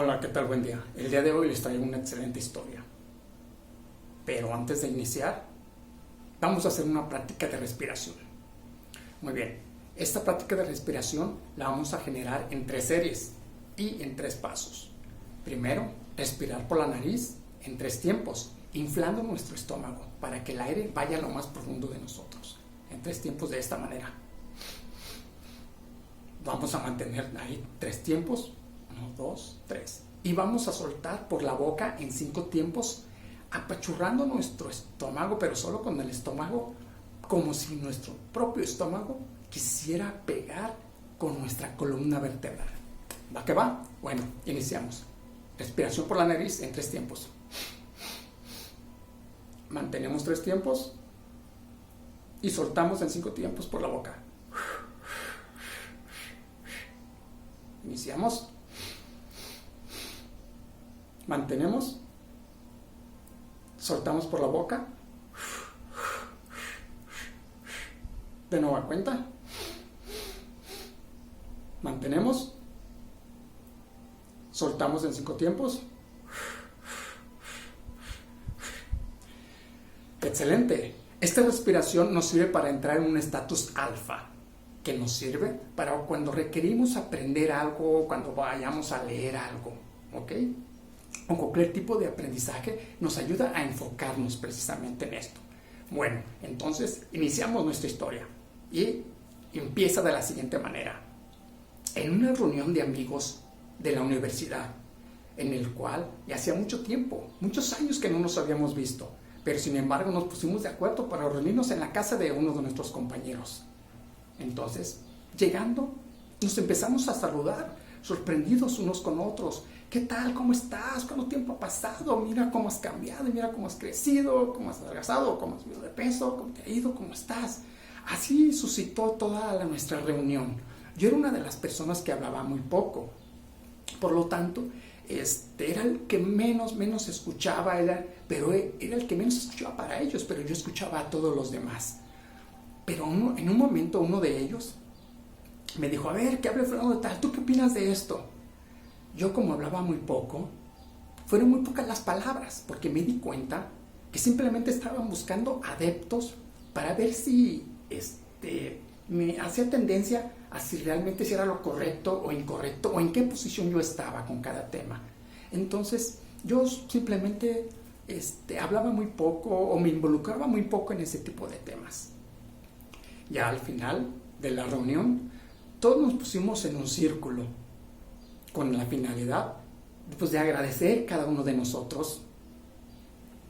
Hola, ¿qué tal? Buen día. El día de hoy les traigo una excelente historia. Pero antes de iniciar, vamos a hacer una práctica de respiración. Muy bien, esta práctica de respiración la vamos a generar en 3 series y en 3 pasos. Primero, respirar por la nariz en 3 tiempos, inflando nuestro estómago para que el aire vaya a lo más profundo de nosotros. En 3 tiempos de esta manera. Vamos a mantener ahí 3 tiempos. 1, 2, 3. Y vamos a soltar por la boca en 5 tiempos, apachurrando nuestro estómago, pero solo con el estómago, como si nuestro propio estómago quisiera pegar con nuestra columna vertebral. ¿Va que va? Bueno, iniciamos. Respiración por la nariz en 3 tiempos. Mantenemos 3 tiempos y soltamos en 5 tiempos por la boca. Iniciamos. Mantenemos, soltamos por la boca, de nueva cuenta, mantenemos, soltamos en 5 tiempos. Excelente. Esta respiración nos sirve para entrar en un estatus alfa, que nos sirve para cuando requerimos aprender algo, cuando vayamos a leer algo, ¿ok? O cualquier tipo de aprendizaje nos ayuda a enfocarnos precisamente en esto. Bueno, entonces iniciamos nuestra historia y empieza de la siguiente manera. En una reunión de amigos de la universidad, en el cual ya hacía mucho tiempo, muchos años que no nos habíamos visto, pero sin embargo nos pusimos de acuerdo para reunirnos en la casa de uno de nuestros compañeros. Entonces, llegando, nos empezamos a saludar, sorprendidos unos con otros. ¿Qué tal? ¿Cómo estás? ¿Cuánto tiempo ha pasado? Mira cómo has cambiado, mira cómo has crecido, cómo has adelgazado, cómo has subido de peso, cómo te ha ido, cómo estás. Así suscitó toda nuestra reunión. Yo era una de las personas que hablaba muy poco. Por lo tanto, era el que menos escuchaba, pero era el que menos escuchaba para ellos, pero yo escuchaba a todos los demás. Pero en un momento uno de ellos me dijo, a ver, ¿qué habla fulano de tal? ¿Tú qué opinas de esto? Yo, como hablaba muy poco, fueron muy pocas las palabras, porque me di cuenta que simplemente estaban buscando adeptos para ver si me hacía tendencia a si realmente si era lo correcto o incorrecto, o en qué posición yo estaba con cada tema. Entonces, yo simplemente hablaba muy poco o me involucraba muy poco en ese tipo de temas. Ya al final de la reunión, todos nos pusimos en un círculo con la finalidad pues, de agradecer cada uno de nosotros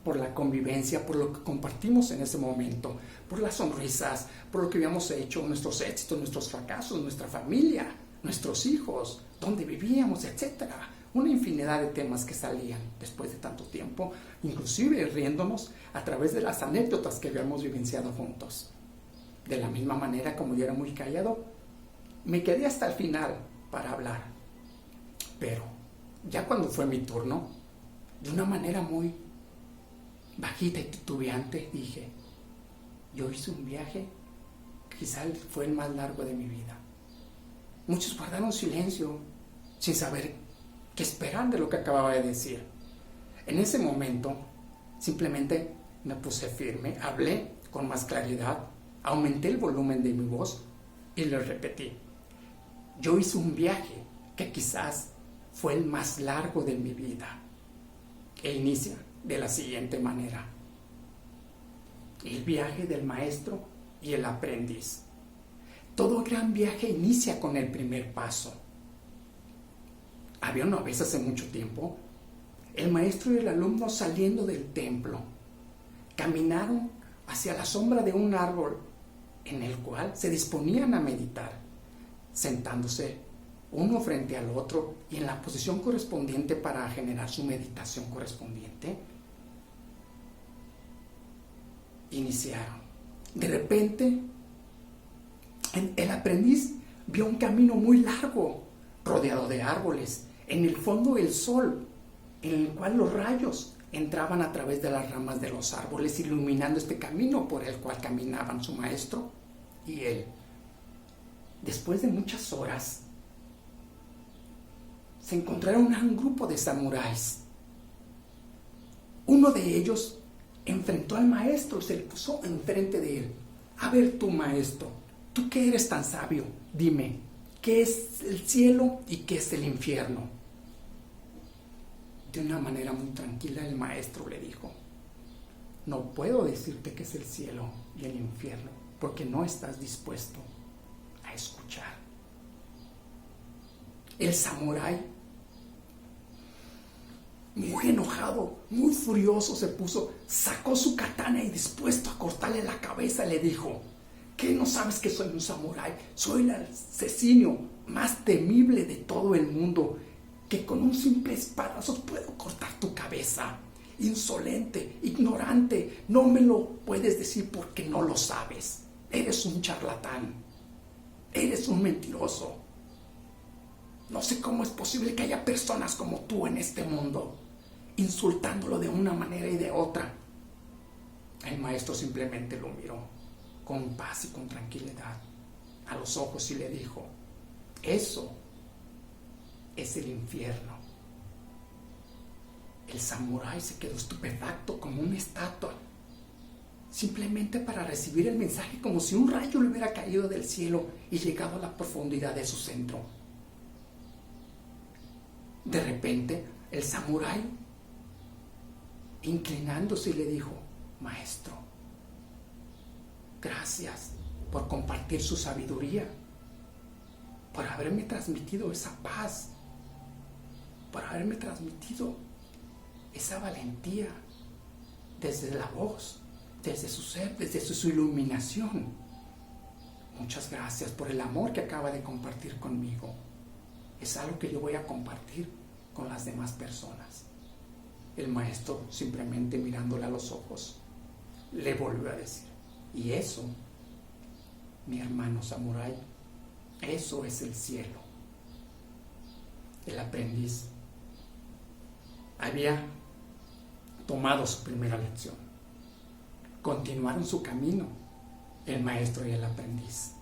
por la convivencia, por lo que compartimos en ese momento, por las sonrisas, por lo que habíamos hecho, nuestros éxitos, nuestros fracasos, nuestra familia, nuestros hijos, dónde vivíamos, etc. Una infinidad de temas que salían después de tanto tiempo, inclusive riéndonos a través de las anécdotas que habíamos vivenciado juntos. De la misma manera, como yo era muy callado, me quedé hasta el final para hablar. Pero ya cuando fue mi turno, de una manera muy bajita y titubeante, dije, yo hice un viaje, quizá fue el más largo de mi vida. Muchos guardaron silencio, sin saber qué esperar de lo que acababa de decir. En ese momento, simplemente me puse firme, hablé con más claridad, aumenté el volumen de mi voz y le repetí. Yo hice un viaje que quizás fue el más largo de mi vida. E inicia de la siguiente manera. El viaje del maestro y el aprendiz. Todo gran viaje inicia con el primer paso. Había una vez hace mucho tiempo, el maestro y el alumno saliendo del templo, caminaron hacia la sombra de un árbol en el cual se disponían a meditar, sentándose uno frente al otro y en la posición correspondiente para generar su meditación correspondiente. Iniciaron. De repente, el aprendiz vio un camino muy largo, rodeado de árboles, en el fondo el sol, en el cual los rayos entraban a través de las ramas de los árboles, iluminando este camino por el cual caminaban su maestro y él. Después de muchas horas, se encontraron a un grupo de samuráis. Uno de ellos enfrentó al maestro, se le puso enfrente de él. A ver tú, maestro, tú que eres tan sabio, dime, ¿qué es el cielo y qué es el infierno? De una manera muy tranquila el maestro le dijo: no puedo decirte qué es el cielo y el infierno, porque no estás dispuesto a escuchar. El samurái, muy enojado, muy furioso se puso, sacó su katana y dispuesto a cortarle la cabeza le dijo: ¿qué no sabes que soy un samurái? Soy el asesino más temible de todo el mundo, que con un simple espadazo puedo cortar tu cabeza. Insolente, ignorante, no me lo puedes decir porque no lo sabes. Eres un charlatán, eres un mentiroso. No sé cómo es posible que haya personas como tú en este mundo, insultándolo de una manera y de otra. El maestro simplemente lo miró con paz y con tranquilidad a los ojos y le dijo: eso es el infierno. El samurái se quedó estupefacto como una estatua, simplemente para recibir el mensaje, como si un rayo le hubiera caído del cielo y llegado a la profundidad de su centro. De repente, el samurái, inclinándose, le dijo: maestro, gracias por compartir su sabiduría, por haberme transmitido esa paz, por haberme transmitido esa valentía desde la voz, desde su ser, desde su iluminación. Muchas gracias por el amor que acaba de compartir conmigo. Es algo que yo voy a compartir con las demás personas. El maestro, simplemente mirándole a los ojos, le volvió a decir: y eso, mi hermano samurái, eso es el cielo. El aprendiz había tomado su primera lección. Continuaron su camino, el maestro y el aprendiz.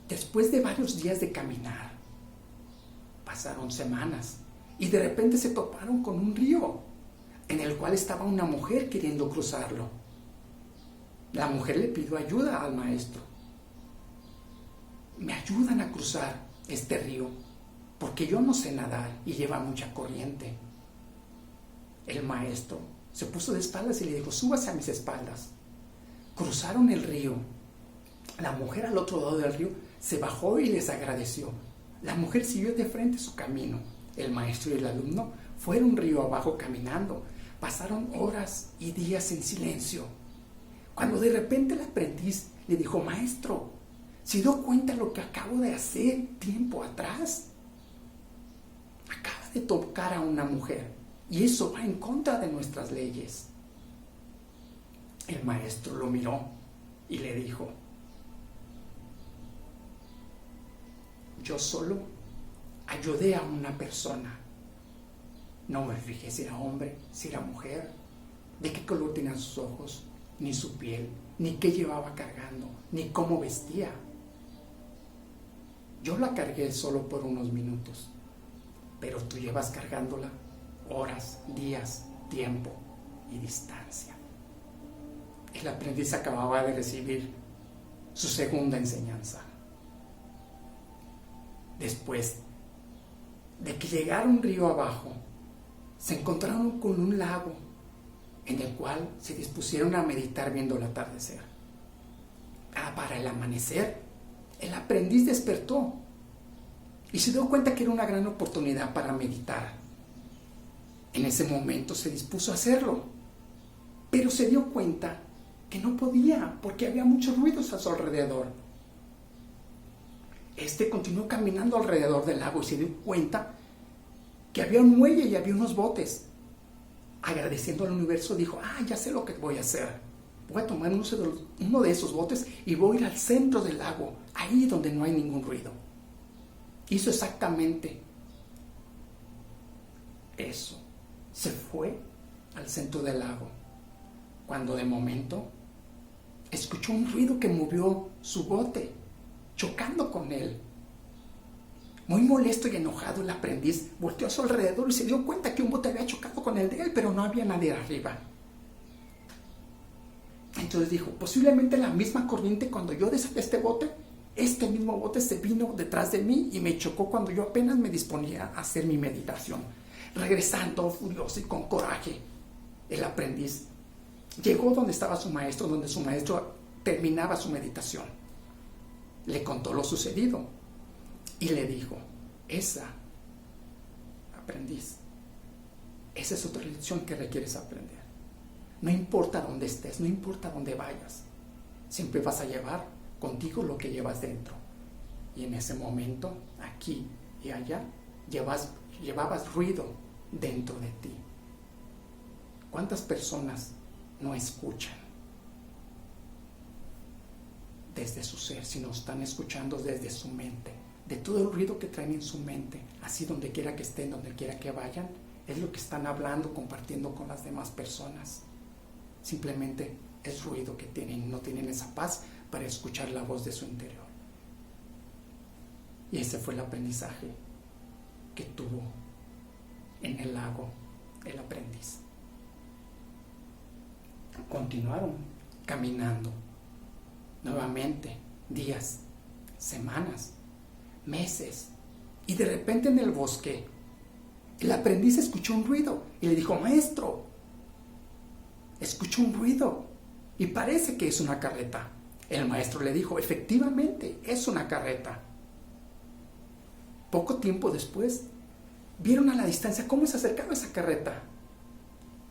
Después de varios días de caminar, pasaron semanas y de repente se toparon con un río en el cual estaba una mujer queriendo cruzarlo. La mujer le pidió ayuda al maestro: me ayudan a cruzar este río porque yo no sé nadar y lleva mucha corriente. El maestro se puso de espaldas y le dijo: súbase a mis espaldas. Cruzaron el río. La mujer al otro lado del río se bajó y les agradeció. La mujer siguió de frente su camino. El maestro y el alumno fueron río abajo caminando. Pasaron horas y días en silencio, cuando de repente el aprendiz le dijo: maestro, ¿se dio cuenta lo que acabo de hacer tiempo atrás? Acaba de tocar a una mujer y eso va en contra de nuestras leyes. El maestro lo miró y le dijo: yo solo ayudé a una persona. No me fijé si era hombre, si era mujer, de qué color tenían sus ojos, ni su piel, ni qué llevaba cargando, ni cómo vestía. Yo la cargué solo por unos minutos, pero tú llevas cargándola horas, días, tiempo y distancia. El aprendiz acababa de recibir su segunda enseñanza. Después de que llegaron río abajo, se encontraron con un lago en el cual se dispusieron a meditar viendo el atardecer. Para el amanecer, el aprendiz despertó y se dio cuenta que era una gran oportunidad para meditar. En ese momento se dispuso a hacerlo, pero se dio cuenta que no podía porque había muchos ruidos a su alrededor. Continuó caminando alrededor del lago y se dio cuenta que había un muelle y había unos botes. Agradeciendo al universo, dijo: ya sé lo que voy a hacer. Voy a tomar uno de esos botes y voy a ir al centro del lago, ahí donde no hay ningún ruido. Hizo exactamente eso. Se fue al centro del lago, cuando de momento escuchó un ruido que movió su bote, chocando con él. Muy molesto y enojado, el aprendiz volteó a su alrededor y se dio cuenta que un bote había chocado con el de él, pero no había nadie arriba. Entonces dijo, posiblemente la misma corriente cuando yo desaté este bote, este mismo bote se vino detrás de mí y me chocó cuando yo apenas me disponía a hacer mi meditación. Regresando furioso y con coraje, el aprendiz llegó donde estaba su maestro, donde su maestro terminaba su meditación. Le contó lo sucedido y le dijo, aprendiz, esa es otra lección que requieres aprender. No importa dónde estés, no importa dónde vayas, siempre vas a llevar contigo lo que llevas dentro. Y en ese momento, aquí y allá, llevabas ruido dentro de ti. ¿Cuántas personas no escuchan desde su ser, sino están escuchando desde su mente? De todo el ruido que traen en su mente, así donde quiera que estén, donde quiera que vayan, es lo que están hablando, compartiendo con las demás personas. Simplemente es ruido que tienen, no tienen esa paz para escuchar la voz de su interior. Y ese fue el aprendizaje que tuvo en el lago el aprendiz. Continuaron caminando nuevamente, días, semanas, meses, y de repente en el bosque el aprendiz escuchó un ruido y le dijo, maestro, escucho un ruido y parece que es una carreta. El maestro le dijo, efectivamente, es una carreta. Poco tiempo después, vieron a la distancia cómo se acercaba esa carreta.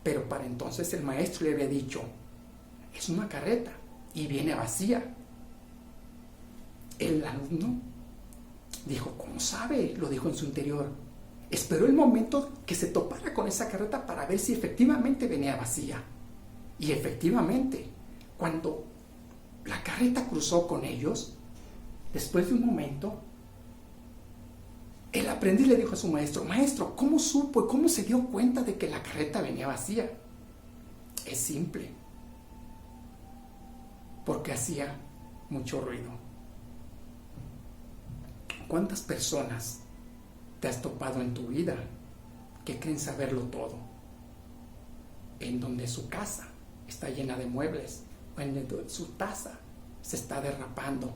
Pero para entonces el maestro le había dicho, es una carreta y viene vacía. El alumno dijo, ¿cómo sabe? Lo dijo en su interior. Esperó el momento que se topara con esa carreta para ver si efectivamente venía vacía. Y efectivamente, cuando la carreta cruzó con ellos, después de un momento, el aprendiz le dijo a su maestro, maestro, ¿cómo supo y cómo se dio cuenta de que la carreta venía vacía? Es simple, porque hacía mucho ruido. ¿Cuántas personas te has topado en tu vida que creen saberlo todo? En donde su casa está llena de muebles, o en donde su taza se está derrapando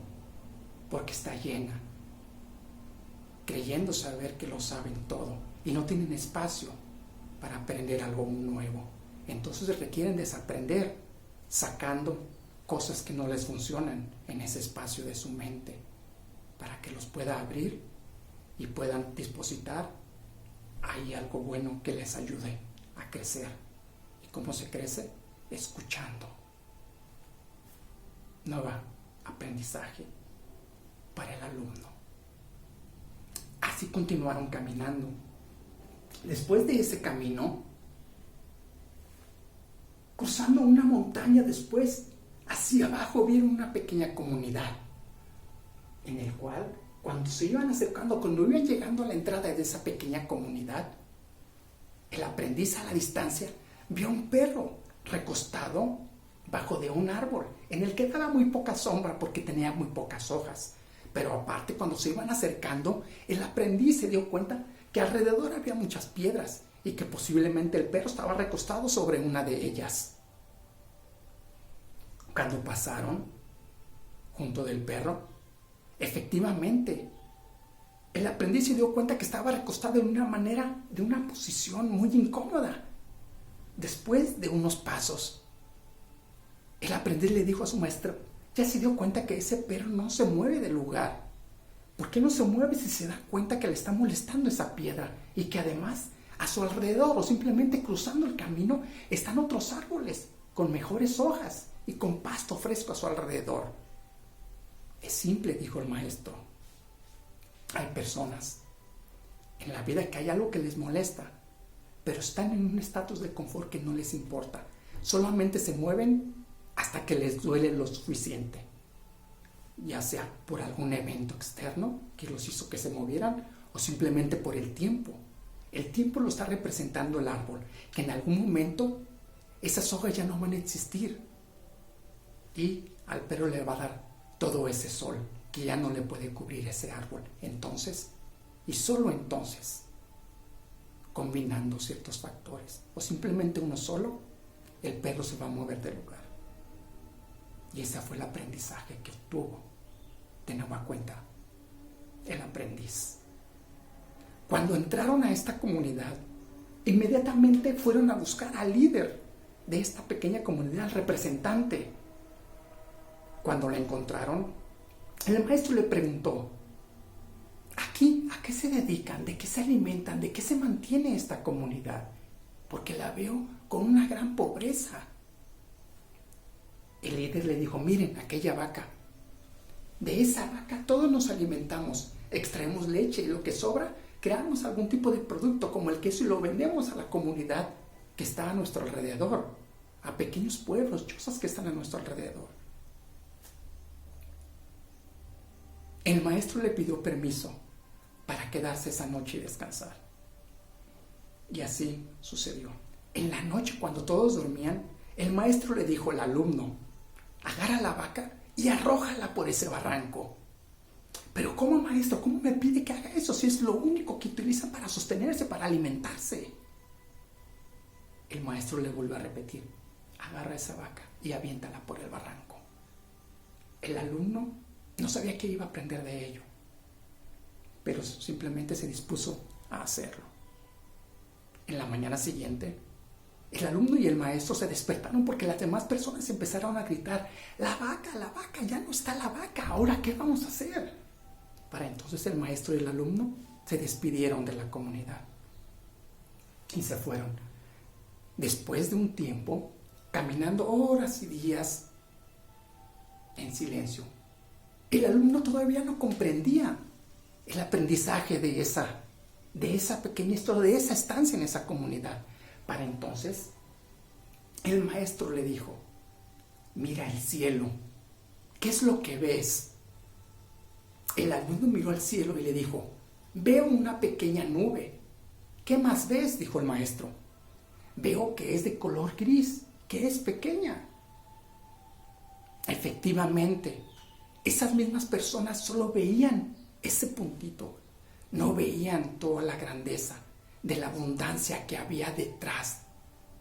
porque está llena, creyendo saber que lo saben todo y no tienen espacio para aprender algo nuevo. Entonces requieren desaprender, sacando cosas que no les funcionan en ese espacio de su mente, para que los pueda abrir y puedan dispositar ahí algo bueno que les ayude a crecer. ¿Y cómo se crece? Escuchando. Nuevo aprendizaje para el alumno. Así continuaron caminando. Después de ese camino, cruzando una montaña después, hacia abajo vieron una pequeña comunidad, en el cual, cuando se iban acercando, cuando iban llegando a la entrada de esa pequeña comunidad, el aprendiz a la distancia vio a un perro recostado bajo de un árbol, en el que daba muy poca sombra porque tenía muy pocas hojas. Pero aparte, cuando se iban acercando, el aprendiz se dio cuenta que alrededor había muchas piedras y que posiblemente el perro estaba recostado sobre una de ellas. Cuando pasaron junto del perro, efectivamente, el aprendiz se dio cuenta que estaba recostado de una posición muy incómoda. Después de unos pasos, el aprendiz le dijo a su maestro, ya se dio cuenta que ese perro no se mueve del lugar. ¿Por qué no se mueve si se da cuenta que le está molestando esa piedra? Y que además, a su alrededor o simplemente cruzando el camino, están otros árboles con mejores hojas y con pasto fresco a su alrededor. Es simple, dijo el maestro. Hay personas en la vida que hay algo que les molesta, pero están en un estatus de confort que no les importa. Solamente se mueven hasta que les duele lo suficiente, ya sea por algún evento externo que los hizo que se movieran o simplemente por el tiempo. El tiempo lo está representando el árbol, que en algún momento esas hojas ya no van a existir y al perro le va a dar todo ese sol que ya no le puede cubrir ese árbol. Entonces Y solo entonces, combinando ciertos factores, o simplemente uno solo, el perro se va a mover del lugar. Y ese fue el aprendizaje que tuvo, de nueva cuenta, el aprendiz. Cuando entraron a esta comunidad, inmediatamente fueron a buscar al líder de esta pequeña comunidad, al representante. Cuando lo encontraron, el maestro le preguntó: ¿aquí a qué se dedican? ¿De qué se alimentan? ¿De qué se mantiene esta comunidad? Porque la veo con una gran pobreza. El líder le dijo: miren, aquella vaca, de esa vaca todos nos alimentamos, extraemos leche y lo que sobra, creamos algún tipo de producto como el queso y lo vendemos a la comunidad que está a nuestro alrededor, a pequeños pueblos, chozas que están a nuestro alrededor. El maestro le pidió permiso para quedarse esa noche y descansar. Y así sucedió. En la noche, cuando todos dormían, el maestro le dijo al alumno: agarra la vaca y arrójala por ese barranco. Pero ¿cómo, maestro? ¿Cómo me pide que haga eso si es lo único que utiliza para sostenerse, para alimentarse? El maestro le vuelve a repetir: agarra esa vaca y aviéntala por el barranco. El alumno no sabía qué iba a aprender de ello, pero simplemente se dispuso a hacerlo. En la mañana siguiente, el alumno y el maestro se despertaron porque las demás personas empezaron a gritar: la vaca, ya no está la vaca, ¿ahora qué vamos a hacer? Para entonces el maestro y el alumno se despidieron de la comunidad y se fueron. Después de un tiempo, caminando horas y días en silencio, el alumno todavía no comprendía el aprendizaje de esa pequeña historia, de esa estancia en esa comunidad. Para entonces, el maestro le dijo: mira el cielo, ¿qué es lo que ves? El alumno miró al cielo y le dijo: veo una pequeña nube. ¿Qué más ves?, dijo el maestro. Veo que es de color gris, que es pequeña. Efectivamente, esas mismas personas solo veían ese puntito, no veían toda la grandeza de la abundancia que había detrás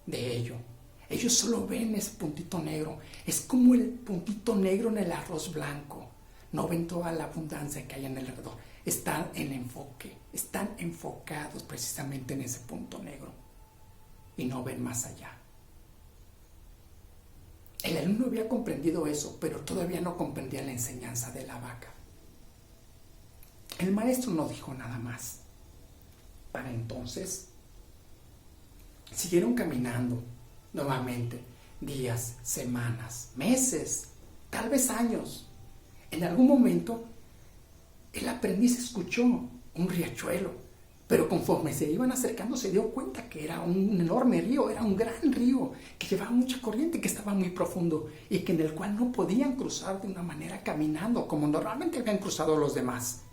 de ello. Ellos solo ven ese puntito negro. Es como el puntito negro en el arroz blanco. No ven toda la abundancia que hay en el alrededor. Están en enfoque, están enfocados precisamente en ese punto negro y no ven más allá. El alumno había comprendido eso, pero todavía no comprendía la enseñanza de la vaca. El maestro no dijo nada más. Para entonces, siguieron caminando nuevamente, días, semanas, meses, tal vez años. En algún momento, el aprendiz escuchó un riachuelo, pero conforme se iban acercando se dio cuenta que era un enorme río, era un gran río que llevaba mucha corriente, que estaba muy profundo y que en el cual no podían cruzar de una manera caminando como normalmente habían cruzado los demás.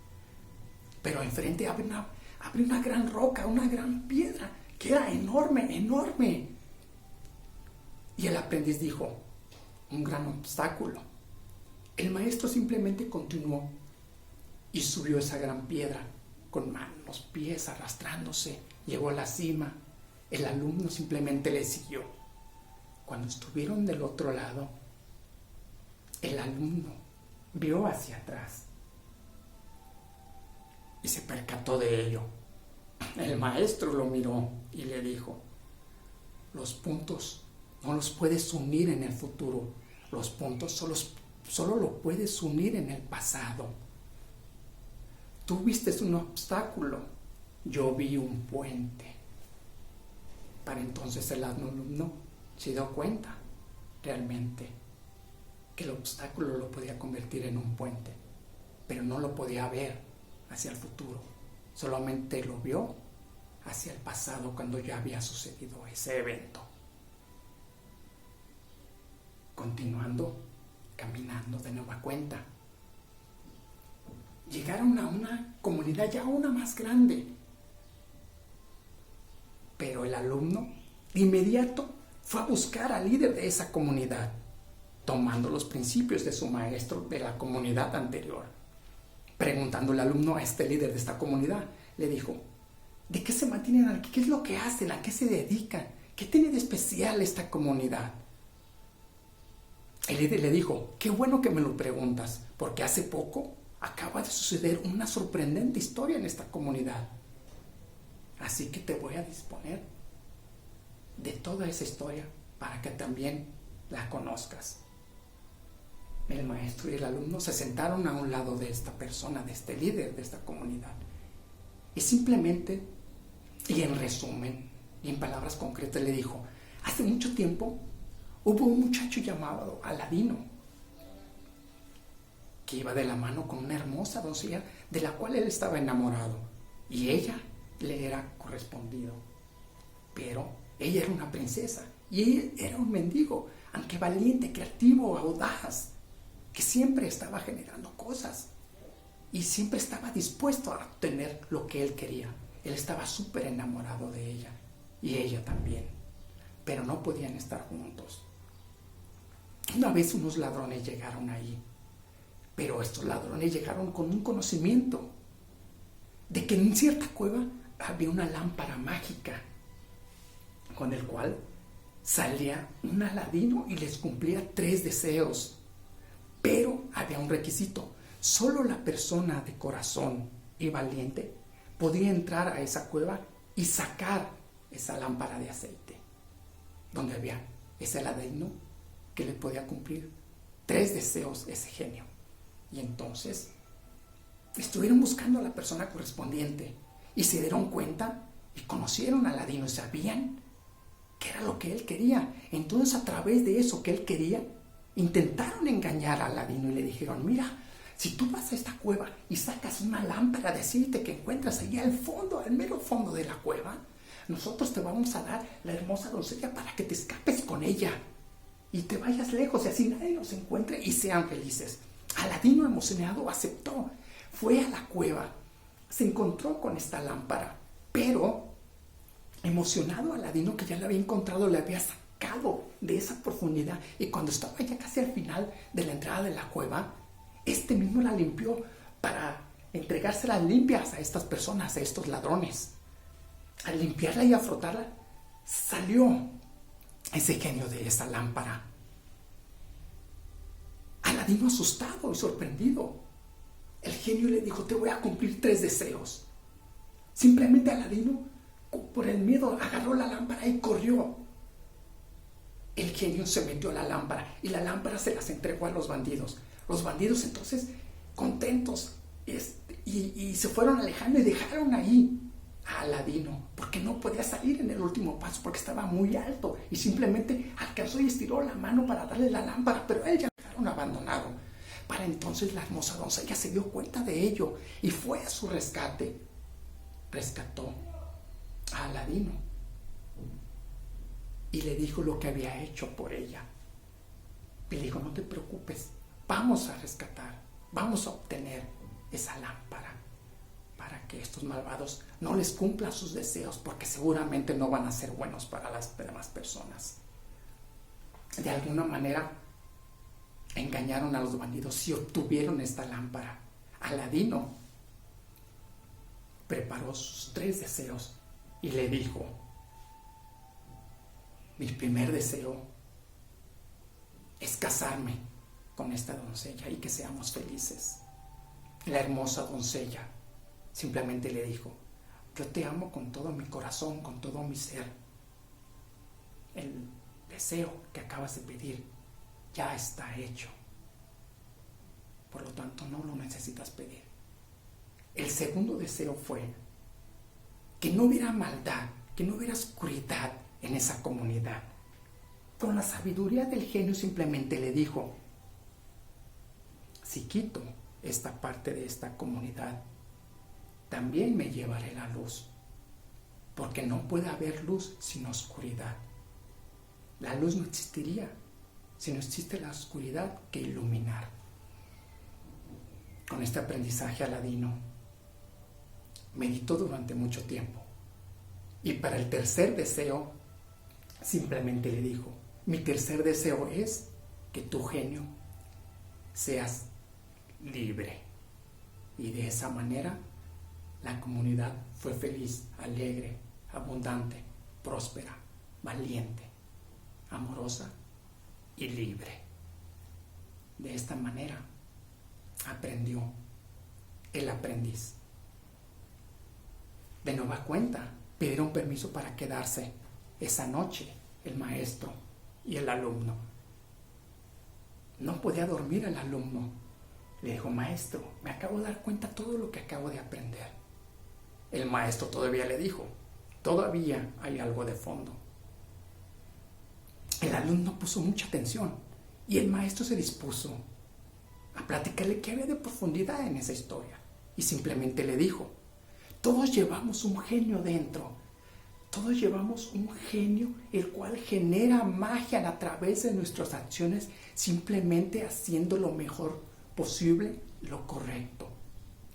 Pero enfrente había una gran roca, una gran piedra que era enorme, enorme. Y el aprendiz dijo: un gran obstáculo. El maestro simplemente continuó y subió esa gran piedra con manos, pies, arrastrándose. Llegó a la cima. El alumno simplemente le siguió. Cuando estuvieron del otro lado, el alumno vio hacia atrás y se percató de ello. El maestro lo miró y le dijo: los puntos no los puedes unir en el futuro. Los puntos solo lo puedes unir en el pasado. Tú viste un obstáculo, yo vi un puente. Para entonces el alumno se dio cuenta realmente que el obstáculo lo podía convertir en un puente, pero no lo podía ver hacia el futuro, solamente lo vio hacia el pasado cuando ya había sucedido ese evento. Continuando, caminando de nueva cuenta, llegaron a una comunidad ya una más grande, pero el alumno de inmediato fue a buscar al líder de esa comunidad, tomando los principios de su maestro de la comunidad anterior. Preguntando el alumno a este líder de esta comunidad: le dijo, ¿de qué se mantienen aquí? ¿Qué es lo que hacen? ¿A qué se dedican? ¿Qué tiene de especial esta comunidad? El líder le dijo, qué bueno que me lo preguntas, porque hace poco acaba de suceder una sorprendente historia en esta comunidad. Así que te voy a disponer de toda esa historia para que también la conozcas. El maestro y el alumno se sentaron a un lado de esta persona, de este líder de esta comunidad. Y simplemente, y en resumen, y en palabras concretas le dijo, hace mucho tiempo hubo un muchacho llamado Aladino, que iba de la mano con una hermosa doncella de la cual él estaba enamorado, y ella le era correspondido. Pero ella era una princesa, y él era un mendigo, aunque valiente, creativo, audaz, que siempre estaba generando cosas, y siempre estaba dispuesto a obtener lo que él quería. Él estaba súper enamorado de ella, y ella también, pero no podían estar juntos. Una vez unos ladrones llegaron ahí, pero estos ladrones llegaron con un conocimiento de que en cierta cueva había una lámpara mágica con el cual salía un Aladino y les cumplía 3 deseos. Pero había un requisito: solo la persona de corazón y valiente podía entrar a esa cueva y sacar esa lámpara de aceite, donde había ese Aladino que le podía cumplir 3 deseos, ese genio. Y entonces estuvieron buscando a la persona correspondiente y se dieron cuenta y conocieron a Aladino y sabían que era lo que él quería. Entonces, a través de eso que él quería, intentaron engañar a Aladino y le dijeron: mira, si tú vas a esta cueva y sacas una lámpara de aceite que encuentras ahí al fondo, al mero fondo de la cueva, nosotros te vamos a dar la hermosa doncella para que te escapes con ella y te vayas lejos y así nadie nos encuentre y sean felices. Aladino, emocionado, aceptó. Fue a la cueva, se encontró con esta lámpara, pero emocionado, Aladino, que ya la había encontrado, le había sacado de esa profundidad, y cuando estaba ya casi al final de la entrada de la cueva, este mismo la limpió para entregárselas limpias a estas personas, a estos ladrones. Al limpiarla y a frotarla, salió ese genio de esa lámpara. Aladino, asustado y sorprendido, el genio le dijo: te voy a cumplir 3 deseos. Simplemente Aladino, por el miedo, agarró la lámpara y corrió. El genio se metió a la lámpara y la lámpara se las entregó a los bandidos. Los bandidos entonces, contentos, y se fueron alejando y dejaron ahí a Aladino, porque no podía salir en el último paso porque estaba muy alto, y simplemente alcanzó y estiró la mano para darle la lámpara, pero él ya quedaron abandonado. Para entonces la hermosa doncella se dio cuenta de ello y fue a su rescate. Rescató a Aladino y le dijo lo que había hecho por ella. Y le dijo: no te preocupes, vamos a rescatar, vamos a obtener esa lámpara para que estos malvados no les cumplan sus deseos, porque seguramente no van a ser buenos para las demás personas. De alguna manera engañaron a los bandidos y obtuvieron esta lámpara. Aladino preparó sus 3 deseos y le dijo: mi primer deseo es casarme con esta doncella y que seamos felices. La hermosa doncella simplemente le dijo: yo te amo con todo mi corazón, con todo mi ser. El deseo que acabas de pedir ya está hecho, por lo tanto no lo necesitas pedir. El segundo deseo fue que no hubiera maldad, que no hubiera oscuridad en esa comunidad. Con la sabiduría del genio simplemente le dijo: si quito esta parte de esta comunidad, también me llevaré la luz, porque no puede haber luz sin oscuridad. La luz no existiría si no existe la oscuridad que iluminar. Con este aprendizaje, Aladino meditó durante mucho tiempo, y para el tercer deseo simplemente le dijo: mi tercer deseo es que tu genio seas libre. Y de esa manera La comunidad fue feliz, alegre, abundante, próspera, valiente, amorosa y libre. De esta manera aprendió el aprendiz. De nueva cuenta, pidieron permiso para quedarse esa noche el maestro y el alumno. No podía dormir el alumno. Le dijo: maestro, me acabo de dar cuenta de todo lo que acabo de aprender. El maestro todavía le dijo: todavía hay algo de fondo. El alumno puso mucha atención y el maestro se dispuso a platicarle qué había de profundidad en esa historia. Y simplemente le dijo: todos llevamos un genio dentro. Todos llevamos un genio el cual genera magia a través de nuestras acciones, simplemente haciendo lo mejor posible, lo correcto.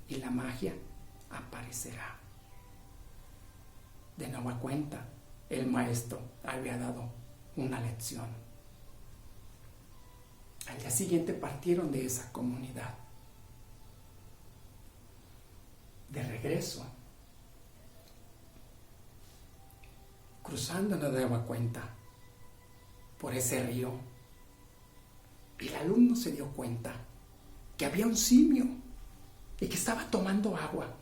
Y la magia aparecerá. De nueva cuenta, el maestro había dado una lección. Al día siguiente partieron de esa comunidad. De regreso, cruzando de nueva cuenta por ese río, el alumno se dio cuenta que había un simio y que estaba tomando agua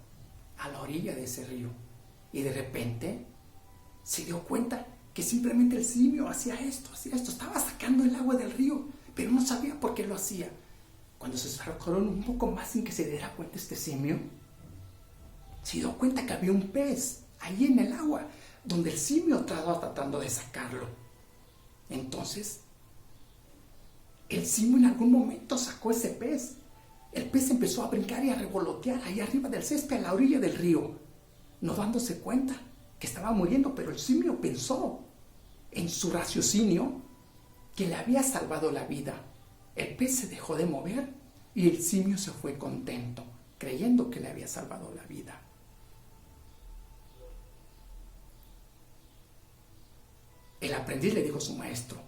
a la orilla de ese río. Y de repente se dio cuenta que simplemente el simio hacía esto, estaba sacando el agua del río, pero no sabía por qué lo hacía. Cuando se acercaron un poco más sin que se diera cuenta este simio, se dio cuenta que había un pez ahí en el agua, donde el simio estaba tratando de sacarlo. Entonces, el simio en algún momento sacó ese pez. El pez empezó a brincar y a revolotear ahí arriba del césped a la orilla del río, no dándose cuenta que estaba muriendo, pero el simio pensó en su raciocinio que le había salvado la vida. El pez se dejó de mover y el simio se fue contento, creyendo que le había salvado la vida. El aprendiz le dijo a su maestro: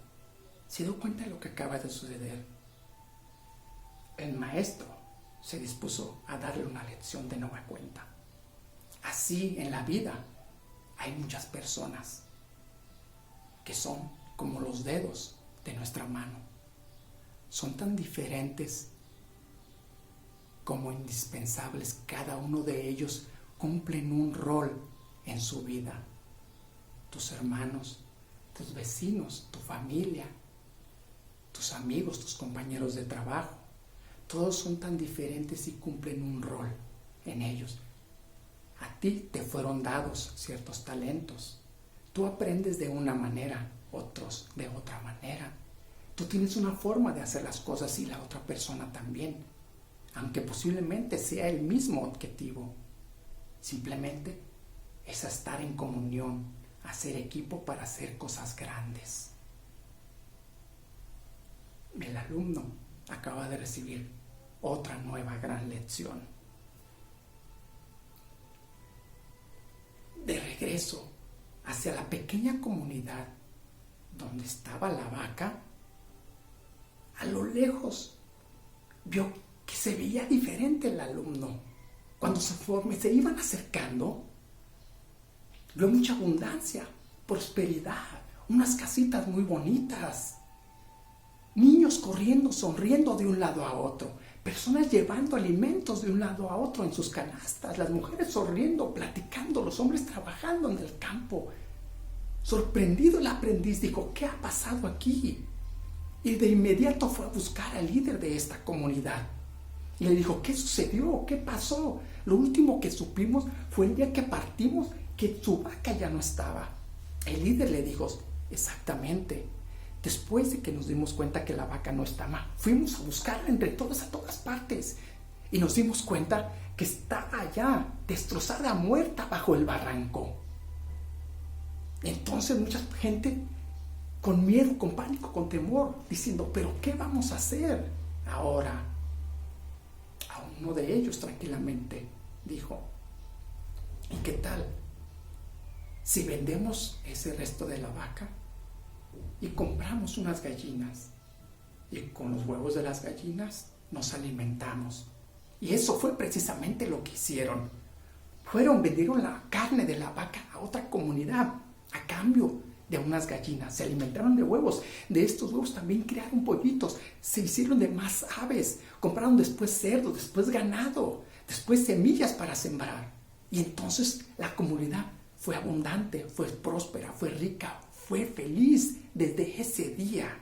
¿se dio cuenta de lo que acaba de suceder? El maestro se dispuso a darle una lección de nueva cuenta. Así en la vida hay muchas personas que son como los dedos de nuestra mano. Son tan diferentes como indispensables. Cada uno de ellos cumplen un rol en su vida. Tus hermanos, tus vecinos, tu familia, tus amigos, tus compañeros de trabajo. Todos son tan diferentes y cumplen un rol en ellos. A ti te fueron dados ciertos talentos. Tú aprendes de una manera, otros de otra manera. Tú tienes una forma de hacer las cosas y la otra persona también, aunque posiblemente sea el mismo objetivo. Simplemente es estar en comunión, hacer equipo para hacer cosas grandes. El alumno acaba de recibir otra nueva gran lección. De regreso hacia la pequeña comunidad donde estaba la vaca, a lo lejos vio que se veía diferente el alumno. Cuando se iban acercando, vio mucha abundancia, prosperidad, unas casitas muy bonitas, niños corriendo, sonriendo de un lado a otro, personas llevando alimentos de un lado a otro en sus canastas, las mujeres sonriendo, platicando, los hombres trabajando en el campo. Sorprendido el aprendiz dijo: ¿qué ha pasado aquí? Y de inmediato fue a buscar al líder de esta comunidad y le dijo: ¿qué sucedió? ¿Qué pasó? Lo último que supimos fue el día que partimos que su vaca ya no estaba. El líder le dijo: exactamente, después de que nos dimos cuenta que la vaca no estaba, fuimos a buscarla entre todas, a todas partes, y nos dimos cuenta que estaba allá, destrozada, muerta bajo el barranco. Entonces mucha gente, con miedo, con pánico, con temor, diciendo: ¿pero qué vamos a hacer ahora? A uno de ellos tranquilamente dijo: ¿y qué tal si vendemos ese resto de la vaca y compramos unas gallinas, y con los huevos de las gallinas nos alimentamos? Y eso fue precisamente lo que hicieron. vendieron la carne de la vaca a otra comunidad a cambio de unas gallinas. Se alimentaron de huevos. De estos huevos también crearon pollitos. Se hicieron de más aves. Compraron después cerdos, después ganado, después semillas para sembrar. Y entonces la comunidad fue abundante, fue próspera, fue rica, fue feliz desde ese día.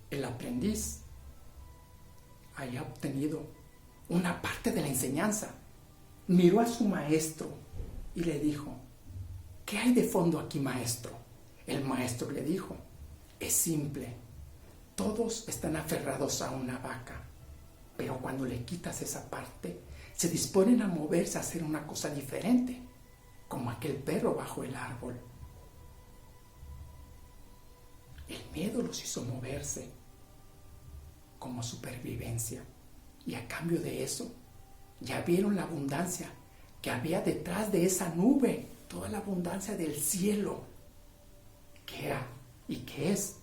El aprendiz haya obtenido una parte de la enseñanza. Miró a su maestro y le dijo: ¿qué hay de fondo aquí, maestro? El maestro le dijo: es simple. Todos están aferrados a una vaca, pero cuando le quitas esa parte, se disponen a moverse a hacer una cosa diferente, como aquel perro bajo el árbol. El miedo los hizo moverse como supervivencia, y a cambio de eso, ya vieron la abundancia que había detrás de esa nube, toda la abundancia del cielo, que era y que es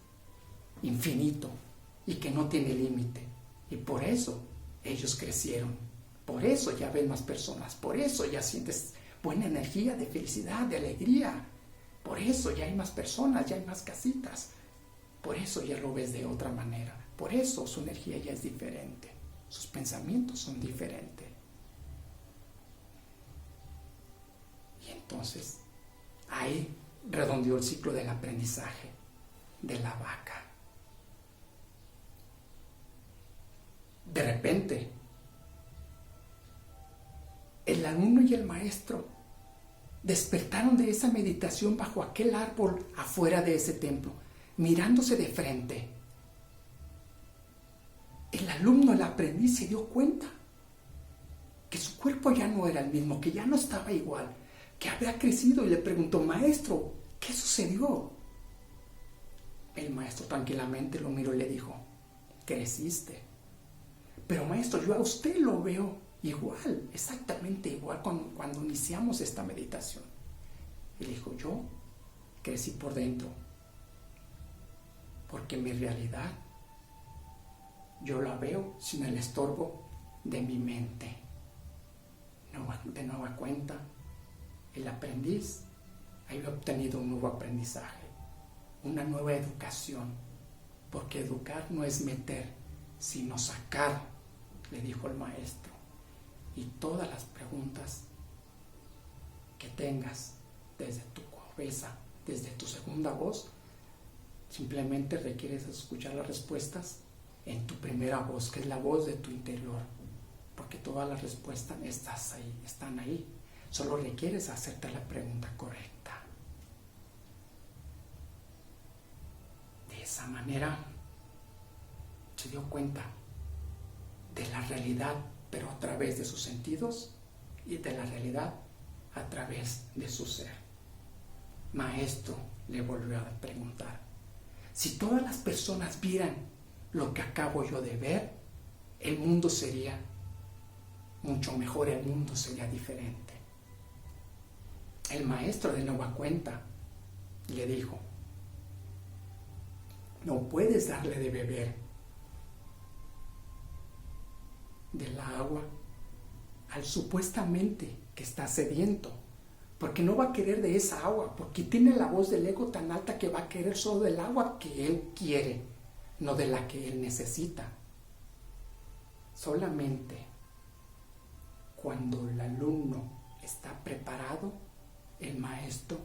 infinito y que no tiene límite. Y por eso ellos crecieron, por eso ya ven más personas, por eso ya sientes buena energía de felicidad, de alegría, por eso ya hay más personas, ya hay más casitas, por eso ya lo ves de otra manera, por eso su energía ya es diferente, sus pensamientos son diferentes. Y entonces ahí redondeó el ciclo del aprendizaje de la vaca. De repente, el alumno y el maestro despertaron de esa meditación bajo aquel árbol afuera de ese templo, mirándose de frente. El alumno, el aprendiz, se dio cuenta que su cuerpo ya no era el mismo, que ya no estaba igual, que había crecido, y le preguntó: maestro, ¿qué sucedió? El maestro tranquilamente lo miró y le dijo: creciste. Pero maestro, yo a usted lo veo igual, exactamente igual cuando iniciamos esta meditación. Y le dijo: yo crecí por dentro, porque mi realidad yo la veo sin el estorbo de mi mente. De nueva cuenta, el aprendiz había obtenido un nuevo aprendizaje, una nueva educación, porque educar no es meter, sino sacar, le dijo el maestro. Y todas las preguntas que tengas desde tu cabeza, desde tu segunda voz, simplemente requieres escuchar las respuestas en tu primera voz, que es la voz de tu interior, porque todas las respuestas están ahí. Solo requieres hacerte la pregunta correcta. De esa manera se dio cuenta de la realidad, pero a través de sus sentidos, y de la realidad a través de su ser. Maestro, le volvió a preguntar: si todas las personas vieran lo que acabo yo de ver, el mundo sería mucho mejor, el mundo sería diferente. El maestro de nueva cuenta le dijo: no puedes darle de beber del agua al supuestamente que está sediento, porque no va a querer de esa agua, porque tiene la voz del ego tan alta que va a querer solo del agua que él quiere, no de la que él necesita. Solamente cuando el alumno está preparado, el maestro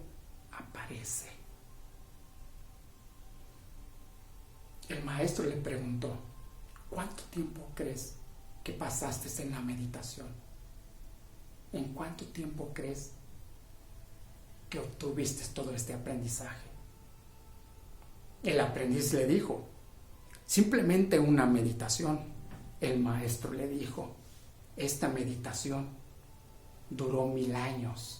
aparece. El maestro le preguntó: ¿cuánto tiempo crees que pasaste en la meditación? ¿En cuánto tiempo crees que obtuviste todo este aprendizaje? El aprendiz le dijo: simplemente una meditación. El maestro le dijo: esta meditación duró 1000 años.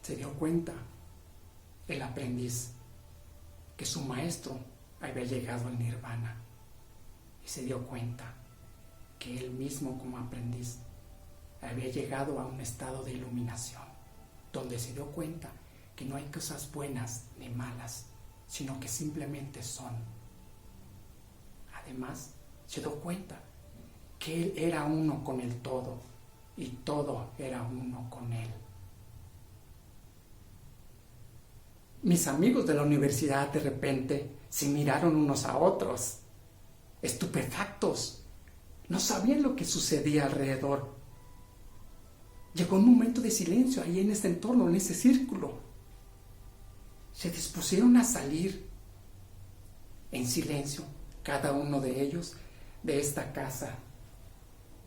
Se dio cuenta el aprendiz que su maestro había llegado al nirvana, y se dio cuenta que él mismo como aprendiz había llegado a un estado de iluminación, donde se dio cuenta que no hay cosas buenas ni malas, sino que simplemente son. Además, se dio cuenta que él era uno con el todo y todo era uno con él. Mis amigos de la universidad de repente se miraron unos a otros, estupefactos. No sabían lo que sucedía alrededor. Llegó un momento de silencio ahí en ese entorno, en ese círculo. Se dispusieron a salir en silencio, cada uno de ellos, de esta casa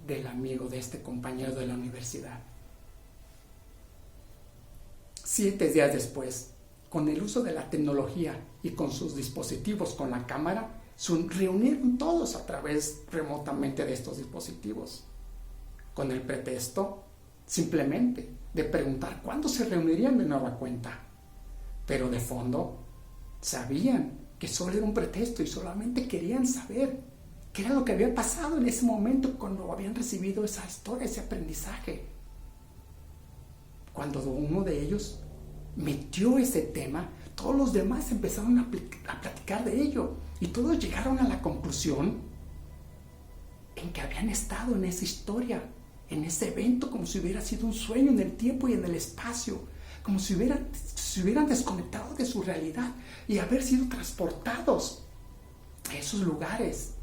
del amigo, de este compañero de la universidad. 7 días después, con el uso de la tecnología y con sus dispositivos, con la cámara, se reunieron todos a través remotamente de estos dispositivos, con el pretexto simplemente de preguntar cuándo se reunirían de nueva cuenta. Pero de fondo sabían que solo era un pretexto y solamente querían saber qué era lo que había pasado en ese momento cuando habían recibido esa historia, ese aprendizaje. Cuando uno de ellos metió ese tema, todos los demás empezaron a platicar de ello y todos llegaron a la conclusión en que habían estado en esa historia, en ese evento, como si hubiera sido un sueño en el tiempo y en el espacio, como si se hubieran desconectado de su realidad y haber sido transportados a esos lugares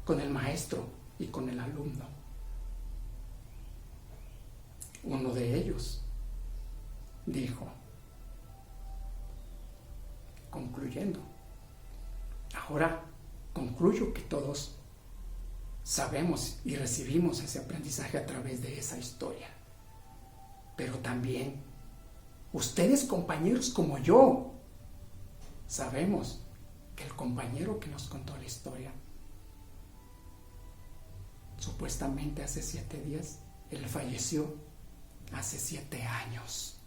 con el maestro y con el alumno. Uno de ellos dijo, concluyendo, ahora concluyo que todos sabemos y recibimos ese aprendizaje a través de esa historia, pero también ustedes, compañeros como yo, sabemos que el compañero que nos contó la historia, supuestamente hace 7 días, él falleció hace 7 años.